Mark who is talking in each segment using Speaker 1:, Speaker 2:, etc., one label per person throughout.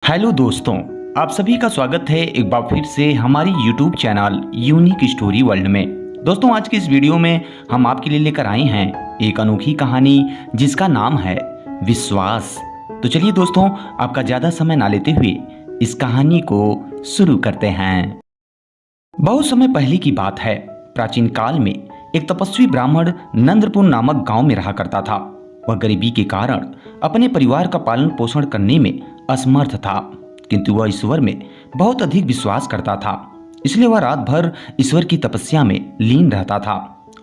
Speaker 1: Hello दोस्तों, आप सभी का स्वागत है एक बार फिर से हमारी YouTube channel unique story world में। दोस्तों, आज की इस वीडियो में हम आपके लिए लेकर आए हैं एक अनोखी कहानी जिसका नाम है विश्वास। तो चलिए दोस्तों, आपका ज़्यादा समय ना लेते हुए इस कहानी को शुरू करते हैं। बहुत समय पहले की बात है। प्राचीन काल में एक तपस्वी ब्राह्मण नंद्रपुर नामक गांव में रहा करता था। वह गरीबी के कारण अपने परिवार का पालन पोषण करने में असमर्थ था, किंतु वह ईश्वर में बहुत अधिक विश्वास करता था। इसलिए वह रात भर ईश्वर की तपस्या में लीन रहता था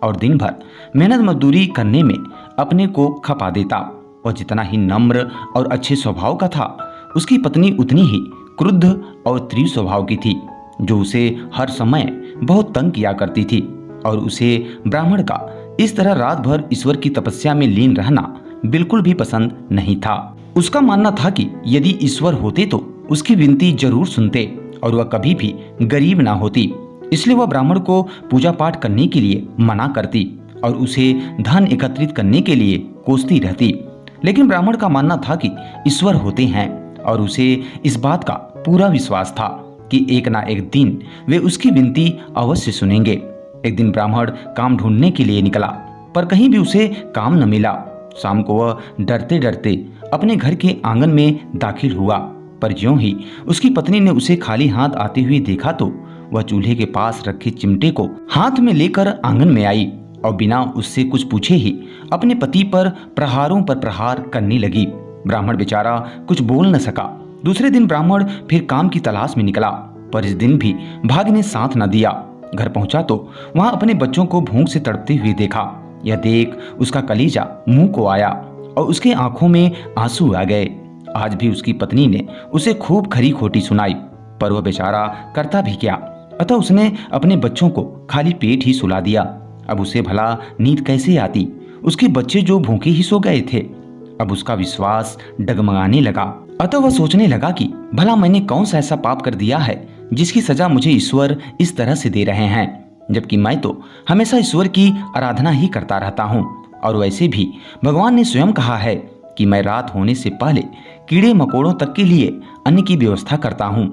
Speaker 1: और दिन भर मेहनत मजदूरी करने में अपने को खपा देता। वह जितना ही नम्र और अच्छे स्वभाव का था, उसकी पत्नी उतनी ही क्रुद्ध और तीव्र स्वभाव की थी, जो उसे हर समय बहुत तंग किया करती थी और उसे ब्राह्मण का इस तरह रात भर ईश्वर की तपस्या में लीन रहना बिल्कुल भी पसंद नहीं था। उसका मानना था कि यदि ईश्वर होते तो उसकी विनती जरूर सुनते और वह कभी भी गरीब ना होती। इसलिए वह ब्राह्मण को पूजा पाठ करने के लिए मना करती और उसे धन एकत्रित करने के लिए कोसती रहती। लेकिन ब्राह्मण का मानना था कि ईश्वर होते हैं और उसे इस बात का पूरा विश्वास था कि एक ना एक दिन वे उसकी विनती अवश्य सुनेंगे। एक दिन ब्राह्मण काम ढूंढने के लिए निकला, पर कहीं भी उसे काम न मिला। शाम को वह डरते डरते अपने घर के आंगन में दाखिल हुआ, पर ज्यों ही उसकी पत्नी ने उसे खाली हाथ आते हुए देखा तो वह चूल्हे के पास रखे चिमटे को हाथ में लेकर आंगन में आई और बिना उससे कुछ पूछे ही अपने पति पर प्रहारों पर प्रहार करने लगी। ब्राह्मण बेचारा कुछ बोल न सका। दूसरे दिन ब्राह्मण फिर काम की तलाश में निकला, पर इस दिन भी भाग्य ने साथ न दिया। घर पहुंचा तो वहां अपने बच्चों को भूख से तड़पते हुए देखा। यह देख उसका कलीजा मुंह को आया और उसके आंखों में आंसू आ गए। आज भी उसकी पत्नी ने उसे खूब खरी खोटी सुनाई, पर वह बेचारा करता भी क्या। अतः उसने अपने बच्चों को खाली पेट ही सुला दिया। अब उसे भला नींद कैसे आती, उसके बच्चे जो भूखे ही सो गए थे। अब उसका विश्वास डगमगाने लगा। अतः वह सोचने लगा कि भला मैंने कौन सा ऐसा पाप कर दिया है जिसकी सजा मुझे ईश्वर इस तरह से दे रहे हैं, जबकि मैं तो हमेशा ईश्वर की आराधना ही करता रहता हूँ। और वैसे भी भगवान ने स्वयं कहा है कि मैं रात होने से पहले कीड़े मकोड़ों तक के लिए अन्न की व्यवस्था करता हूँ।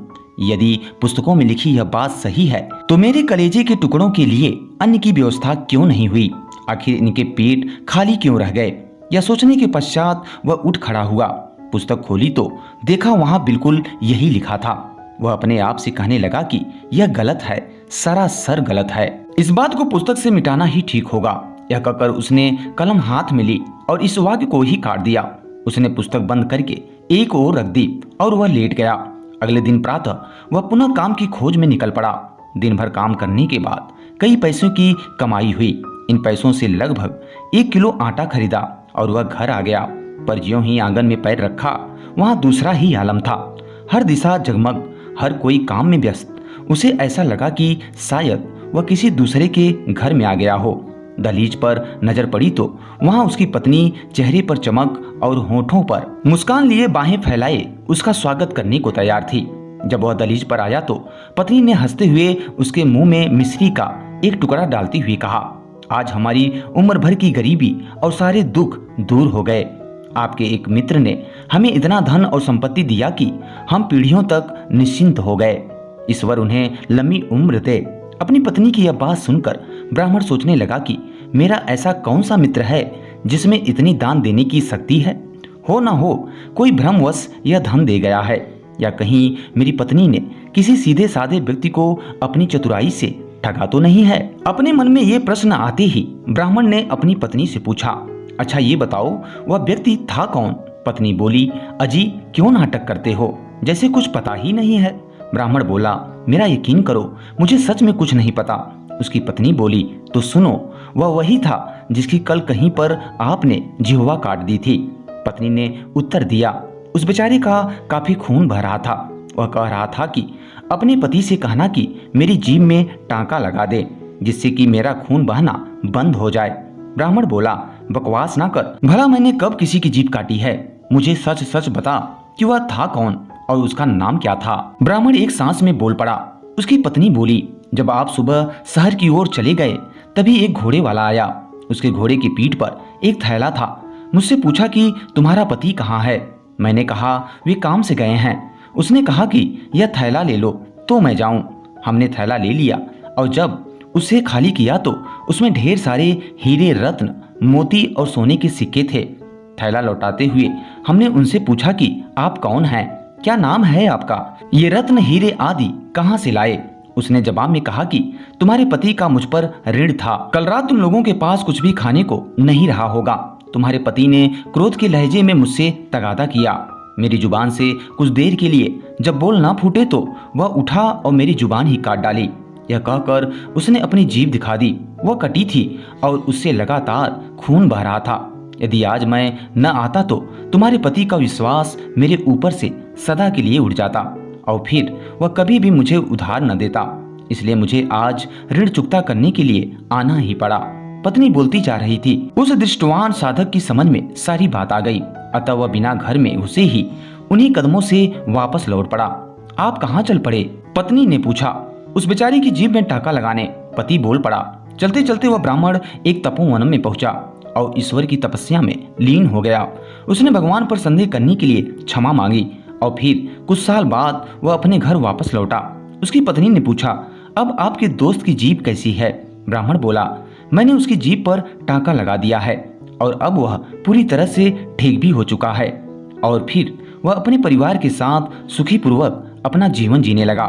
Speaker 1: यदि पुस्तकों में लिखी यह बात सही है तो मेरे कलेजे के टुकड़ों के लिए अन्न की व्यवस्था क्यों नहीं हुई? आखिर इनके पेट खाली क्यों रह गए? यह सोचने के पश्चात वह उठ खड़ा हुआ। पुस्तक खोली तो देखा वहां बिल्कुल यही लिखा था। वह अपने आप से कहने लगा कि यह गलत है, सरासर गलत है। इस बात को पुस्तक से मिटाना ही ठीक होगा। यह कहकर उसने कलम हाथ में ली और इस वाक्य को ही काट दिया। उसने पुस्तक बंद करके एक ओर रख दी और वह लेट गया। अगले दिन प्रातः वह पुनः काम की खोज में निकल पड़ा। दिन भर काम करने के बाद कई पैसों की कमाई हुई। इन पैसों से लगभग 1 किलो आटा खरीदा और वह घर आ गया। पर ज्यों ही आंगन में पैर रखा, वहां दूसरा ही आलम था। हर दिशा जगमग, हर कोई काम में व्यस्त। उसे ऐसा लगा कि शायद वह किसी दूसरे के घर में आ गया हो। दहलीज पर नजर पड़ी तो वहां उसकी पत्नी चेहरे पर चमक और होठों पर मुस्कान लिए बाहें फैलाए उसका स्वागत करने को तैयार थी। जब वह दहलीज पर आया तो पत्नी ने हंसते हुए उसके मुंह में मिश्री का एक टुकड़ा डालते हुए कहा, आज हमारी उम्र भर की गरीबी और सारे दुख दूर हो गए। आपके एक मित्र ने हमें इतना धन और संपत्ति दिया कि हम पीढ़ियों तक निश्चिंत हो गए। ईश्वर उन्हें लंबी उम्र दे। अपनी पत्नी की यह बात सुनकर ब्राह्मण सोचने लगा कि मेरा ऐसा कौन सा मित्र है जिसमें इतनी दान देने की शक्ति है। हो ना हो कोई भ्रमवश यह धन दे गया है, या कहीं मेरी पत्नी ने किसी सीधे साधे व्यक्ति को अपनी चतुराई से ठगा तो नहीं है। अपने मन में ये प्रश्न आते ही ब्राह्मण ने अपनी पत्नी से पूछा, अच्छा ये बताओ वह व्यक्ति था कौन? पत्नी बोली, अजी क्यों नाटक करते हो, जैसे कुछ पता ही नहीं है। ब्राह्मण बोला, मेरा यकीन करो, मुझे सच में कुछ नहीं पता। उसकी पत्नी बोली, तो सुनो, वह वही था जिसकी कल कहीं पर आपने जिह्वा काट दी थी। पत्नी ने उत्तर दिया, उस बेचारे का काफी खून बह रहा था। वह कह रहा था कि अपने पति से कहना कि मेरी जीभ में टांका लगा दे, जिससे कि मेरा खून बहना बंद हो जाए। ब्राह्मण बोला, बकवास ना कर, भला मैंने कब किसी की जीभ काटी है? मुझे सच सच बता कि वह था कौन और उसका नाम क्या था? ब्राह्मण एक सांस में बोल पड़ा। उसकी पत्नी बोली, जब आप सुबह शहर की ओर चले गए तभी एक घोड़े वाला आया। उसके घोड़े की पीठ पर एक थैला था। मुझसे पूछा कि तुम्हारा पति कहाँ है? मैंने कहा वे काम से गए हैं। उसने कहा कि यह थैला ले लो तो मैं जाऊं। हमने थैला ले लिया और जब उसे खाली किया तो उसमें ढेर सारे हीरे, रत्न, मोती और सोने के सिक्के थे। थैला लौटाते हुए हमने उनसे पूछा कि आप कौन हैं, क्या नाम है आपका, ये रत्न, हीरे आदि कहाँ से लाए। उसने जवाब में कहा कि तुम्हारे पति का मुझ पर ऋण था। कल रात तुम लोगों के पास कुछ भी खाने को नहीं रहा होगा। तुम्हारे पति ने क्रोध के लहजे में मुझसे तगादा किया। मेरी जुबान से कुछ देर के लिए जब बोल ना फूटे तो वह उठा और मेरी जुबान ही काट डाली। यह कहकर उसने अपनी जीभ दिखा दी। वह कटी थी और उससे लगातार खून बह रहा था। यदि आज मैं न आता तो तुम्हारे पति का विश्वास मेरे ऊपर से सदा के लिए उड़ जाता और फिर वह कभी भी मुझे उधार न देता। इसलिए मुझे आज ऋण चुकता करने के लिए आना ही पड़ा। पत्नी बोलती जा रही थी। उस दृष्टवान साधक की समझ में सारी बात आ गई, अतः वह बिना घर में घुसे ही उन्हीं कदमों से वापस लौट पड़ा। आप कहाँ चल पड़े? पत्नी ने पूछा। उस बेचारी की जीभ में टाका लगाने, पति बोल पड़ा। चलते चलते वह ब्राह्मण एक तपोवन में पहुंचा और ईश्वर की तपस्या में लीन हो गया। उसने भगवान पर संदेह करने के लिए क्षमा मांगी और फिर कुछ साल बाद वह अपने घर वापस लौटा। उसकी पत्नी ने पूछा, अब आपके दोस्त की जीभ कैसी है? ब्राह्मण बोला, मैंने उसकी जीभ पर टाका लगा दिया है और अब वह पूरी तरह से ठीक भी हो चुका है। और फिर वह अपने परिवार के साथ सुखी पूर्वक अपना जीवन जीने लगा।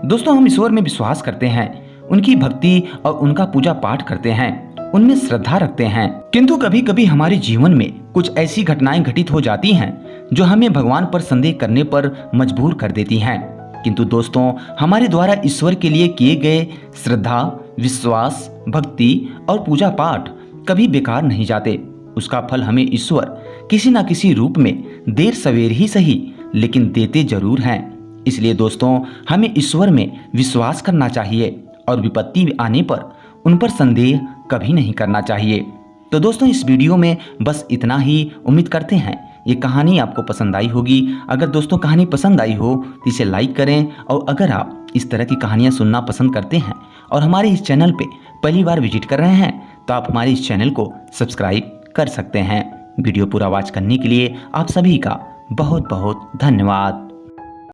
Speaker 1: दोस्तों, हम ईश्वर में विश्वास करते हैं, उनकी भक्ति और उनका पूजा पाठ करते हैं, उनमें श्रद्धा रखते हैं, किंतु कभी कभी हमारे जीवन में कुछ ऐसी घटनाएं घटित हो जाती हैं जो हमें भगवान पर संदेह करने पर मजबूर कर देती हैं। किंतु दोस्तों, हमारे द्वारा ईश्वर के लिए किए गए श्रद्धा, विश्वास, भक्ति और पूजा पाठ कभी बेकार नहीं जाते। उसका फल हमें ईश्वर किसी न किसी रूप में देर सवेर ही सही लेकिन देते जरूर हैं। इसलिए दोस्तों, हमें ईश्वर में विश्वास करना चाहिए और विपत्ति आने पर उन पर संदेह कभी नहीं करना चाहिए। तो दोस्तों, इस वीडियो में बस इतना ही। उम्मीद करते हैं ये कहानी आपको पसंद आई होगी। अगर दोस्तों कहानी पसंद आई हो तो इसे लाइक करें और अगर आप इस तरह की कहानियां सुनना पसंद करते हैं और हमारे इस चैनल पे पहली बार विजिट कर रहे हैं तो आप हमारे इस चैनल को सब्सक्राइब कर सकते हैं। वीडियो पूरा वॉच करने के लिए आप सभी का बहुत बहुत धन्यवाद।